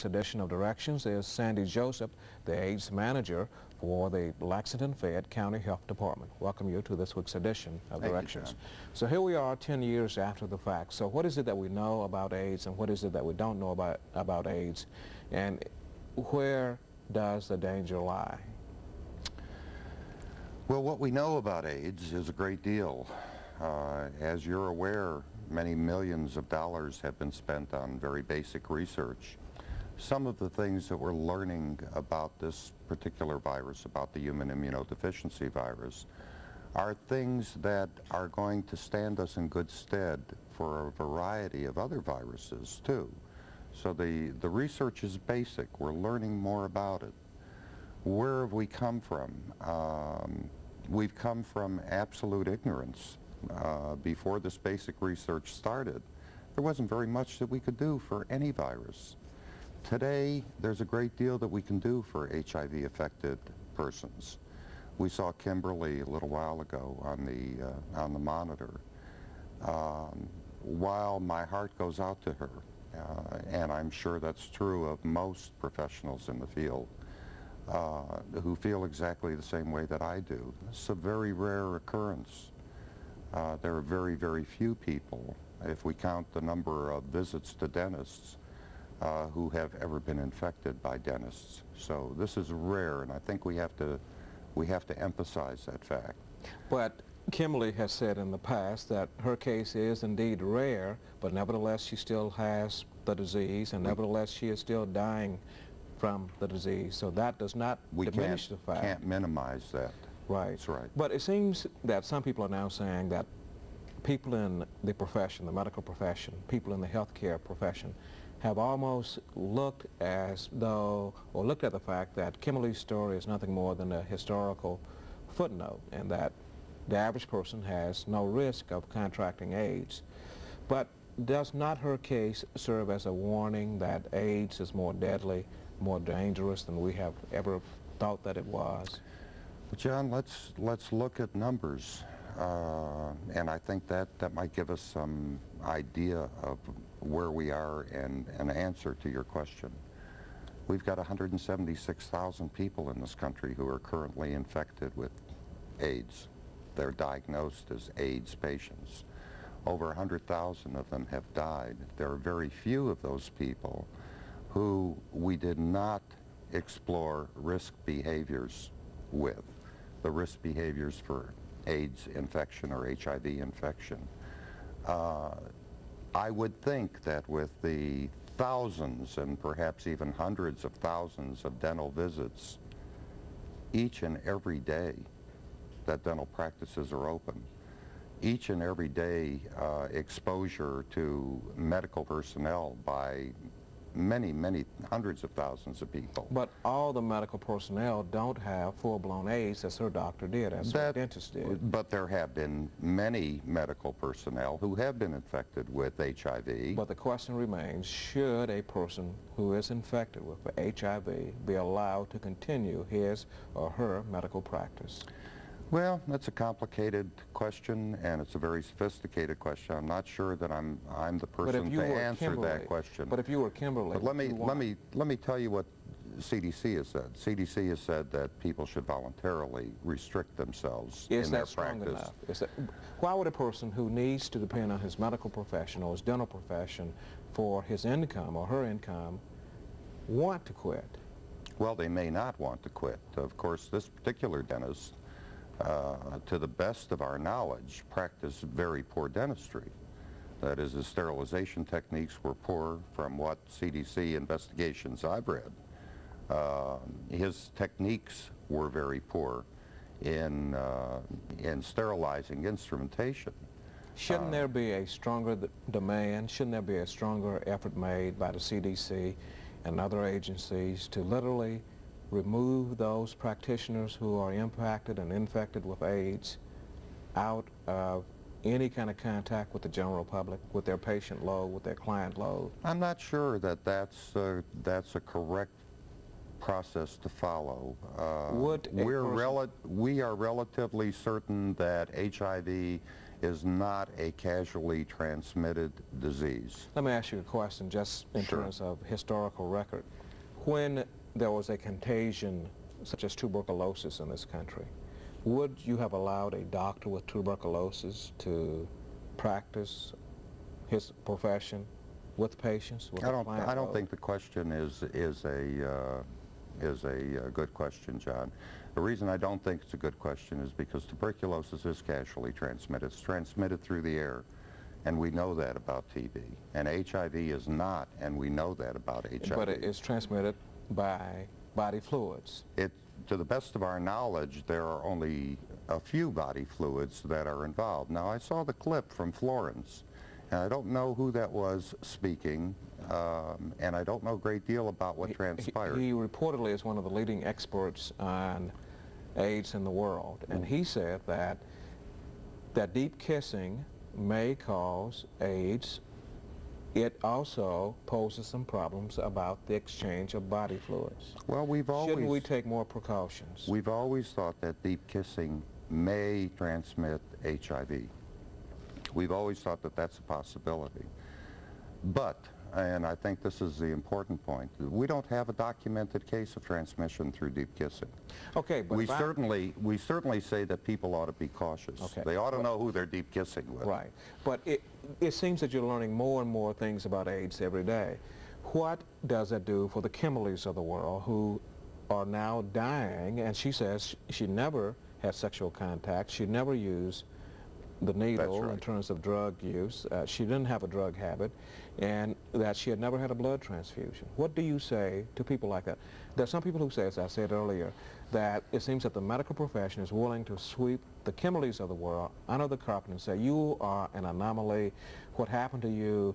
week's edition of Directions is Sandy Joseph, the AIDS manager for the Lexington-Fayette County Health Department. Welcome you to this week's edition of Directions. So here we are 10 years after the fact. So what is it that we know about AIDS and what is it that we don't know about AIDS? And where does the danger lie? Well, what we know about AIDS is a great deal. As you're aware, many millions of dollars have been spent on very basic research. Some of the things that we're learning about this particular virus, about the human immunodeficiency virus, are things that are going to stand us in good stead for a variety of other viruses too. So the research is basic. We're learning more about it. Where have we come from? We've come from absolute ignorance. Before this basic research started, there wasn't very much that we could do for any virus. Today, there's a great deal that we can do for HIV-affected persons. We saw Kimberly a little while ago on the monitor. While my heart goes out to her, and I'm sure that's true of most professionals in the field, who feel exactly the same way that I do. It's a very rare occurrence. There are very, very few people, if we count the number of visits to dentists, who have ever been infected by dentists. So this is rare, and I think we have to emphasize that fact. But Kimberly has said in the past that her case is indeed rare, but nevertheless she still has the disease, and nevertheless she is still dying from the disease. So that does not diminish the fact. We can't minimize that. Right. That's right. But it seems that some people are now saying that people in the profession, the medical profession, people in the healthcare profession, have almost looked as though, or looked at the fact that Kimberly's story is nothing more than a historical footnote, and that the average person has no risk of contracting AIDS. But does not her case serve as a warning that AIDS is more deadly, more dangerous than we have ever thought that it was? John, let's look at numbers, and I think that might give us some idea of where we are and an answer to your question. We've got 176,000 people in this country who are currently infected with AIDS. They're diagnosed as AIDS patients. Over 100,000 of them have died. There are very few of those people who we did not explore risk behaviors with. The risk behaviors for AIDS infection or HIV infection. I would think that with the thousands and perhaps even hundreds of thousands of dental visits each and every day that dental practices are open, each and every day exposure to medical personnel by many, many hundreds of thousands of people. But all the medical personnel don't have full-blown AIDS as her doctor did, as her dentist did. But there have been many medical personnel who have been infected with HIV. But the question remains, should a person who is infected with HIV be allowed to continue his or her medical practice? Well, that's a complicated question, and it's a very sophisticated question. I'm not sure that I'm the person to answer that question. But if you were Kimberly, but let me tell you what CDC has said. CDC has said that people should voluntarily restrict themselves in their practice. Is that, why would a person who needs to depend on his medical profession or his dental profession for his income or her income want to quit? Well, they may not want to quit. Of course, this particular dentist, to the best of our knowledge, practiced very poor dentistry. That is, his sterilization techniques were poor from what CDC investigations I've read. His techniques were very poor in sterilizing instrumentation. Shouldn't there be a stronger demand? Shouldn't there be a stronger effort made by the CDC and other agencies to literally remove those practitioners who are impacted and infected with AIDS out of any kind of contact with the general public, with their patient load, with their client load? I'm not sure that that's a correct process to follow. We are relatively certain that HIV is not a casually transmitted disease. Let me ask you a question just in Sure. terms of historical record. When there was a contagion such as tuberculosis in this country, would you have allowed a doctor with tuberculosis to practice his profession with patients? With I don't think the question is a good question, John. The reason I don't think it's a good question is because tuberculosis is casually transmitted. It's transmitted through the air, and we know that about TB. And HIV is not, and we know that about HIV. But it is transmitted by body fluids. To the best of our knowledge, there are only a few body fluids that are involved. Now, I saw the clip from Florence, and I don't know who that was speaking, and I don't know a great deal about what transpired. He reportedly is one of the leading experts on AIDS in the world, and he said that deep kissing may cause AIDS. It also poses some problems about the exchange of body fluids. Well, shouldn't we take more precautions? We've always thought that deep kissing may transmit HIV. We've always thought that that's a possibility. But, and I think this is the important point, we don't have a documented case of transmission through deep kissing. Okay, but we certainly say that people ought to be cautious. Okay. They ought to know who they're deep kissing with. Right. But it seems that you're learning more and more things about AIDS every day. What does that do for the Kimberlys of the world who are now dying? And she says she never had sexual contact. She never used the needle in terms of drug use. She didn't have a drug habit, and that she had never had a blood transfusion. What do you say to people like that? There are some people who say, as I said earlier, that it seems that the medical profession is willing to sweep the Kimberlys of the world under the carpet and say, you are an anomaly. What happened to you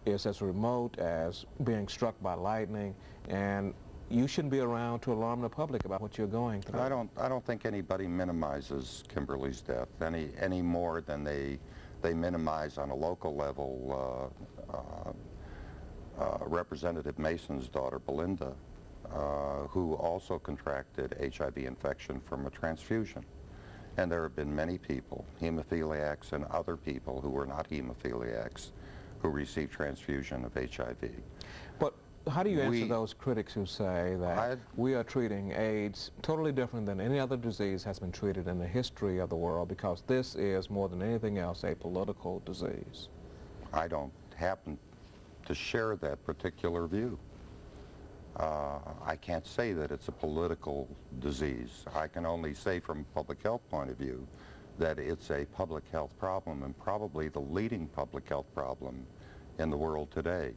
is as remote as being struck by lightning, and you shouldn't be around to alarm the public about what you're going through. I don't think anybody minimizes Kimberly's death any more than they minimize on a local level Representative Mason's daughter, Belinda, who also contracted HIV infection from a transfusion. And there have been many people, hemophiliacs and other people who were not hemophiliacs, who received transfusion of HIV. But how do you answer those critics who say that we are treating AIDS totally different than any other disease has been treated in the history of the world, because this is, more than anything else, a political disease? I don't happen to share that particular view. I can't say that it's a political disease. I can only say from a public health point of view that it's a public health problem, and probably the leading public health problem in the world today.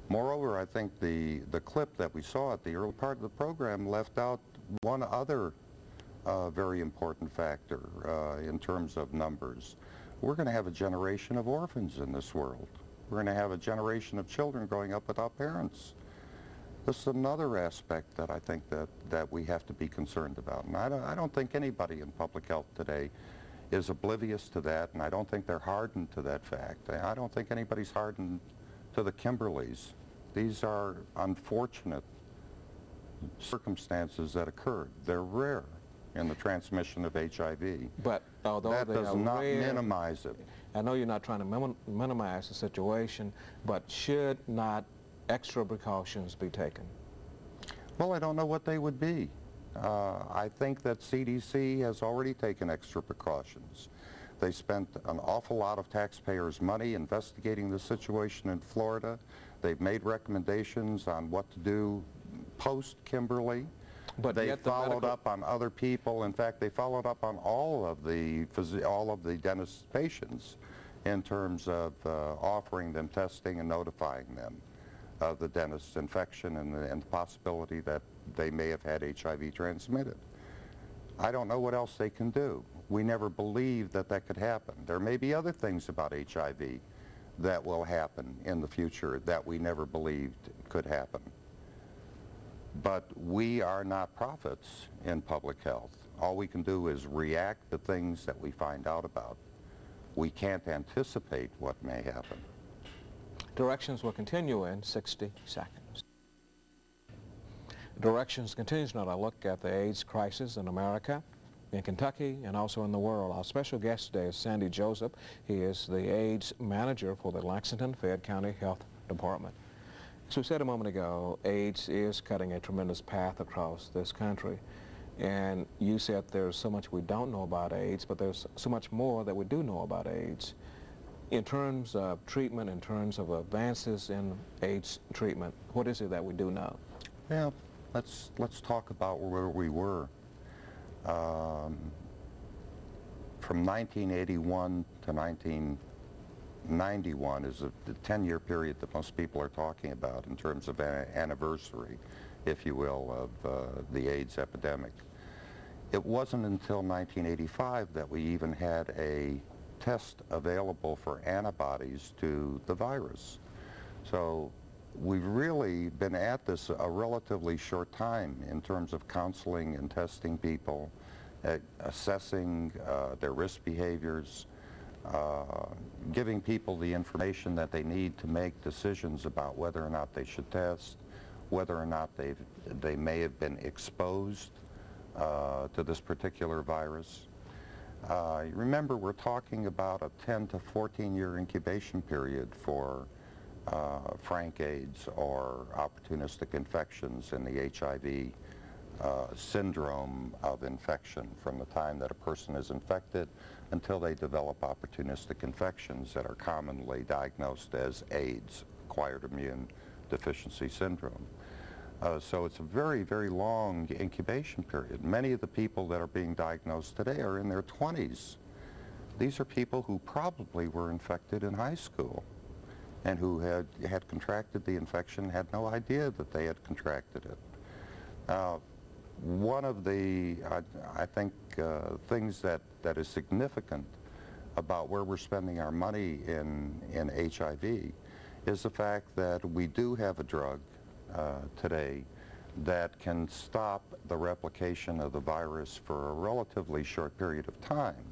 Moreover, I think the clip that we saw at the early part of the program left out one other very important factor in terms of numbers. We're going to have a generation of orphans in this world. We're going to have a generation of children growing up without parents. This is another aspect that I think that we have to be concerned about. And I don't think anybody in public health today is oblivious to that, and I don't think they're hardened to that fact. I don't think anybody's hardened to the Kimberlys. These are unfortunate circumstances that occurred. They're rare in the transmission of HIV. But although that does not minimize it. I know you're not trying to minimize the situation, but should not extra precautions be taken? Well, I don't know what they would be. I think that CDC has already taken extra precautions. They spent an awful lot of taxpayers' money investigating the situation in Florida. They've made recommendations on what to do post-Kimberly. But they followed up on other people. In fact, they followed up on all of the dentist patients in terms of offering them testing and notifying them of the dentist's infection and the possibility that they may have had HIV transmitted. I don't know what else they can do. We never believed that that could happen. There may be other things about HIV that will happen in the future that we never believed could happen. But we are not prophets in public health. All we can do is react to things that we find out about. We can't anticipate what may happen. Directions will continue in 60 seconds. Directions continues now to look at the AIDS crisis in America. in Kentucky and also in the world. Our special guest today is Sandy Joseph. He is the AIDS manager for the Lexington-Fayette County Health Department. So we said a moment ago, AIDS is cutting a tremendous path across this country. And you said there's so much we don't know about AIDS, but there's so much more that we do know about AIDS. In terms of treatment, in terms of advances in AIDS treatment, what is it that we do know? Well, let's talk about where we were. From 1981 to 1991 is the 10-year period that most people are talking about in terms of an anniversary, if you will, of the AIDS epidemic. It wasn't until 1985 that we even had a test available for antibodies to the virus. So we've really been at this a relatively short time in terms of counseling and testing people, assessing their risk behaviors, giving people the information that they need to make decisions about whether or not they should test, whether or not they may have been exposed to this particular virus. Remember, we're talking about a 10 to 14-year incubation period for frank AIDS or opportunistic infections in the HIV syndrome of infection, from the time that a person is infected until they develop opportunistic infections that are commonly diagnosed as AIDS, acquired immune deficiency syndrome. So it's a very, very long incubation period. Many of the people that are being diagnosed today are in their 20s. These are people who probably were infected in high school and who had contracted the infection, had no idea that they had contracted it. One of the, I think, things that is significant about where we're spending our money in HIV is the fact that we do have a drug today that can stop the replication of the virus for a relatively short period of time,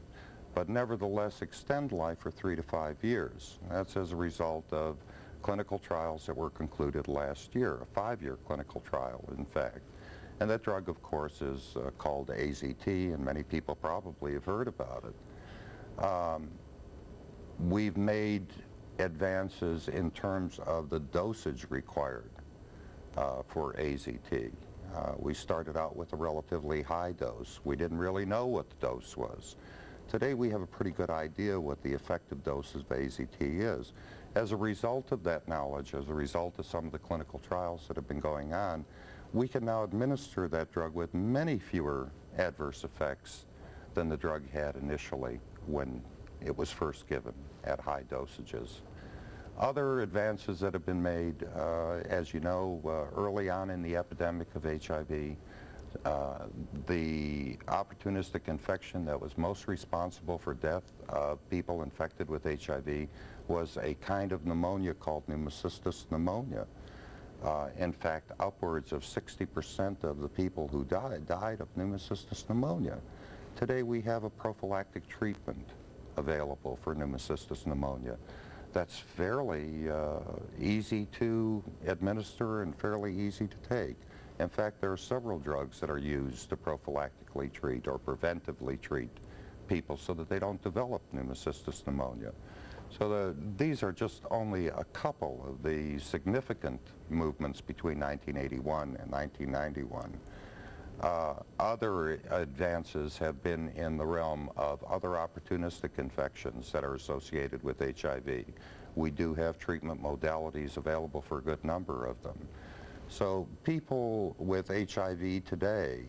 but nevertheless extend life for 3 to 5 years. That's as a result of clinical trials that were concluded last year, a 5-year clinical trial, in fact. And that drug, of course, is called AZT, and many people probably have heard about it. We've made advances in terms of the dosage required for AZT. We started out with a relatively high dose. We didn't really know what the dose was. Today we have a pretty good idea what the effective dose of AZT is. As a result of that knowledge, as a result of some of the clinical trials that have been going on, we can now administer that drug with many fewer adverse effects than the drug had initially when it was first given at high dosages. Other advances that have been made, as you know, early on in the epidemic of HIV, the opportunistic infection that was most responsible for death of people infected with HIV was a kind of pneumonia called pneumocystis pneumonia. In fact, upwards of 60% of the people who died of pneumocystis pneumonia. Today we have a prophylactic treatment available for pneumocystis pneumonia that's fairly easy to administer and fairly easy to take. In fact, there are several drugs that are used to prophylactically treat or preventively treat people so that they don't develop pneumocystis pneumonia. So these are just only a couple of the significant movements between 1981 and 1991. Other advances have been in the realm of other opportunistic infections that are associated with HIV. We do have treatment modalities available for a good number of them. So people with HIV today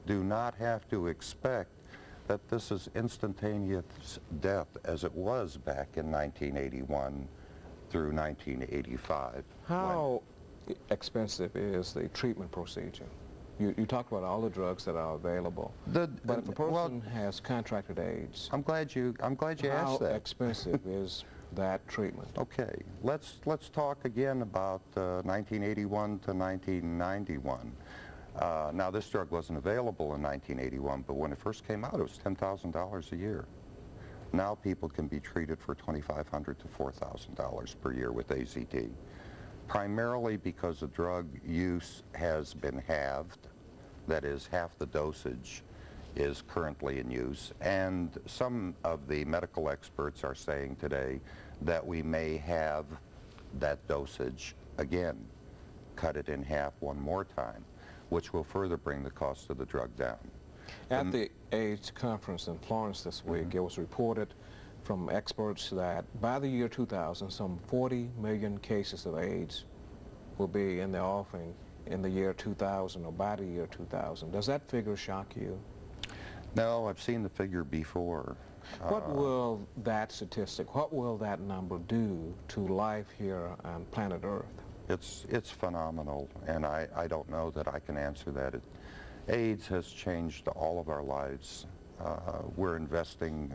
do not have to expect that this is instantaneous death as it was back in 1981 through 1985. How expensive is the treatment procedure? You talked about all the drugs that are available, but if a person has contracted AIDS, I'm glad you asked that. How expensive is that treatment? Okay, let's talk again about 1981 to 1991. Now, this drug wasn't available in 1981, but when it first came out, it was $10,000 a year. Now people can be treated for $2,500 to $4,000 per year with AZT, primarily because the drug use has been halved, that is, half the dosage is currently in use, and some of the medical experts are saying today that we may have that dosage again, cut it in half one more time, which will further bring the cost of the drug down. At the AIDS conference in Florence this week, it was reported from experts that by the year 2000, some 40 million cases of AIDS will be in the offing in the year 2000 or by the year 2000. Does that figure shock you? No, I've seen the figure before. What will that statistic, what will that number do to life here on planet Earth? It's phenomenal, and I don't know that I can answer that. AIDS has changed all of our lives. We're investing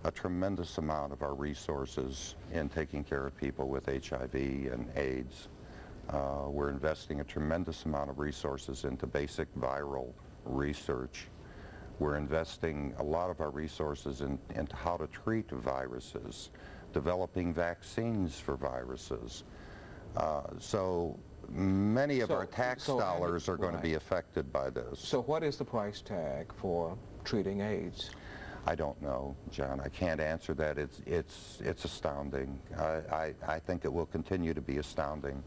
a tremendous amount of our resources in taking care of people with HIV and AIDS. We're investing a tremendous amount of resources into basic viral research. We're investing a lot of our resources into how to treat viruses, developing vaccines for viruses. So many of our tax dollars are going to be affected by this. So what is the price tag for treating AIDS? I don't know, John. I can't answer that. It's astounding. I think it will continue to be astounding.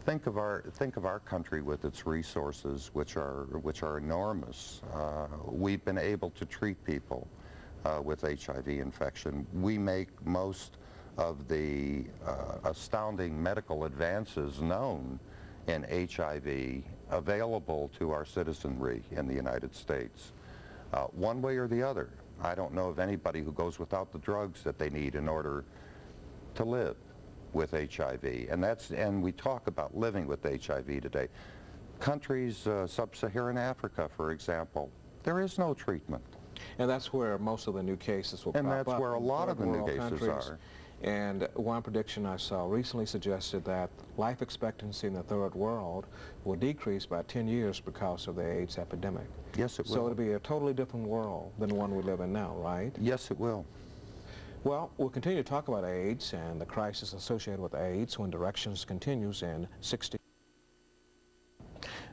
Think of our country with its resources, which are enormous. We've been able to treat people with HIV infection. We make most of the astounding medical advances known in HIV available to our citizenry in the United States. One way or the other. I don't know of anybody who goes without the drugs that they need in order to live with HIV. And we talk about living with HIV today. Countries, sub-Saharan Africa, for example, there is no treatment. And that's where most of the new cases will pop up. And that's where a lot of the new cases are. And one prediction I saw recently suggested that life expectancy in the third world will decrease by 10 years because of the AIDS epidemic. Yes, it will. So it'll be a totally different world than the one we live in now, right? Yes, it will. Well, we'll continue to talk about AIDS and the crisis associated with AIDS when Directions continues in 60.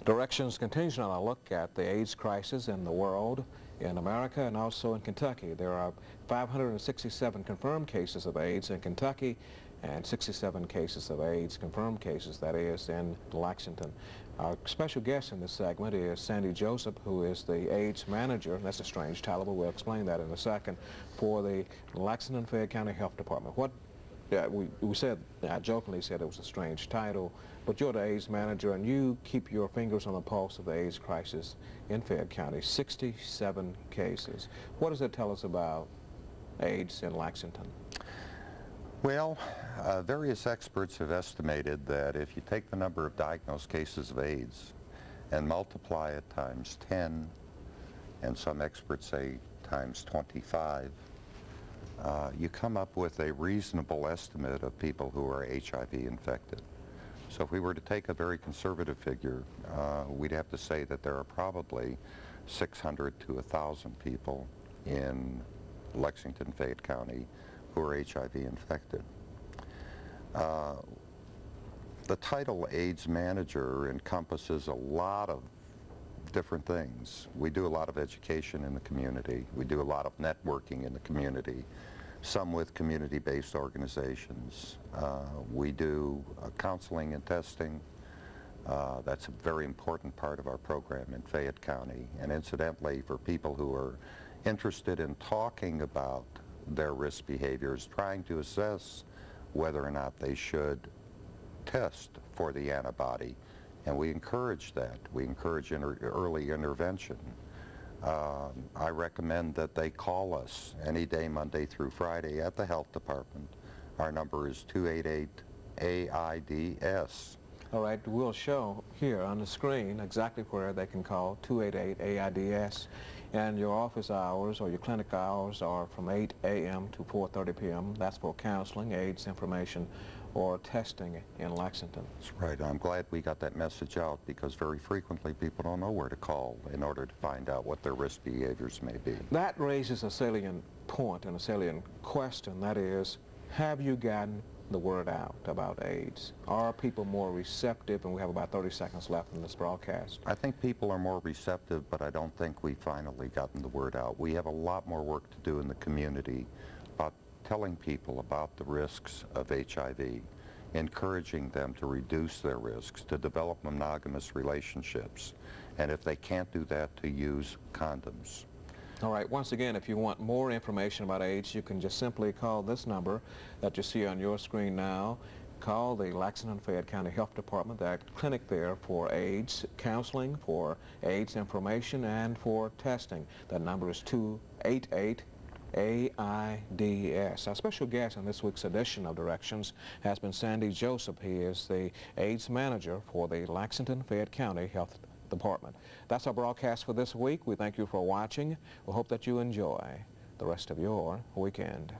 Directions continues on a look at the AIDS crisis in the world, in America, and also in Kentucky. There are 567 confirmed cases of AIDS in Kentucky and 67 cases of AIDS, confirmed cases, that is, in Lexington. Our special guest in this segment is Sandy Joseph, who is the AIDS manager, and that's a strange title, but we'll explain that in a second, for the Lexington-Fayette County Health Department. What we said, I jokingly said it was a strange title, but you're the AIDS manager and you keep your fingers on the pulse of the AIDS crisis in Fayette County, 67 cases. What does that tell us about AIDS in Lexington? Well, various experts have estimated that if you take the number of diagnosed cases of AIDS and multiply it times 10, and some experts say times 25, you come up with a reasonable estimate of people who are HIV infected. So if we were to take a very conservative figure, we'd have to say that there are probably 600 to 1,000 people in Lexington-Fayette County who are HIV infected. The title AIDS manager encompasses a lot of different things. We do a lot of education in the community. We do a lot of networking in the community, some with community-based organizations. We do counseling and testing. That's a very important part of our program in Fayette County. And incidentally, for people who are interested in talking about their risk behaviors, trying to assess whether or not they should test for the antibody, and we encourage that. We encourage early intervention. I recommend that they call us any day, Monday through Friday, at the Health Department. Our number is 288-AIDS. All right, we'll show here on the screen exactly where they can call 288-AIDS. And your office hours or your clinic hours are from 8 a.m. to 4:30 p.m. That's for counseling, AIDS information, or testing in Lexington. That's right. I'm glad we got that message out because very frequently people don't know where to call in order to find out what their risk behaviors may be. That raises a salient point and a salient question, that is, have you gotten the word out about AIDS? Are people more receptive? And we have about 30 seconds left in this broadcast. I think people are more receptive, but I don't think we've finally gotten the word out. We have a lot more work to do in the community about telling people about the risks of HIV, encouraging them to reduce their risks, to develop monogamous relationships, and if they can't do that, to use condoms. All right, once again, if you want more information about AIDS, you can just simply call this number that you see on your screen now. Call the Lexington-Fayette County Health Department, that clinic there for AIDS counseling, for AIDS information, and for testing. That number is 288-AIDS. Our special guest in this week's edition of Directions has been Sandy Joseph. He is the AIDS manager for the Lexington-Fayette County Health Department. That's our broadcast for this week. We thank you for watching. We hope that you enjoy the rest of your weekend.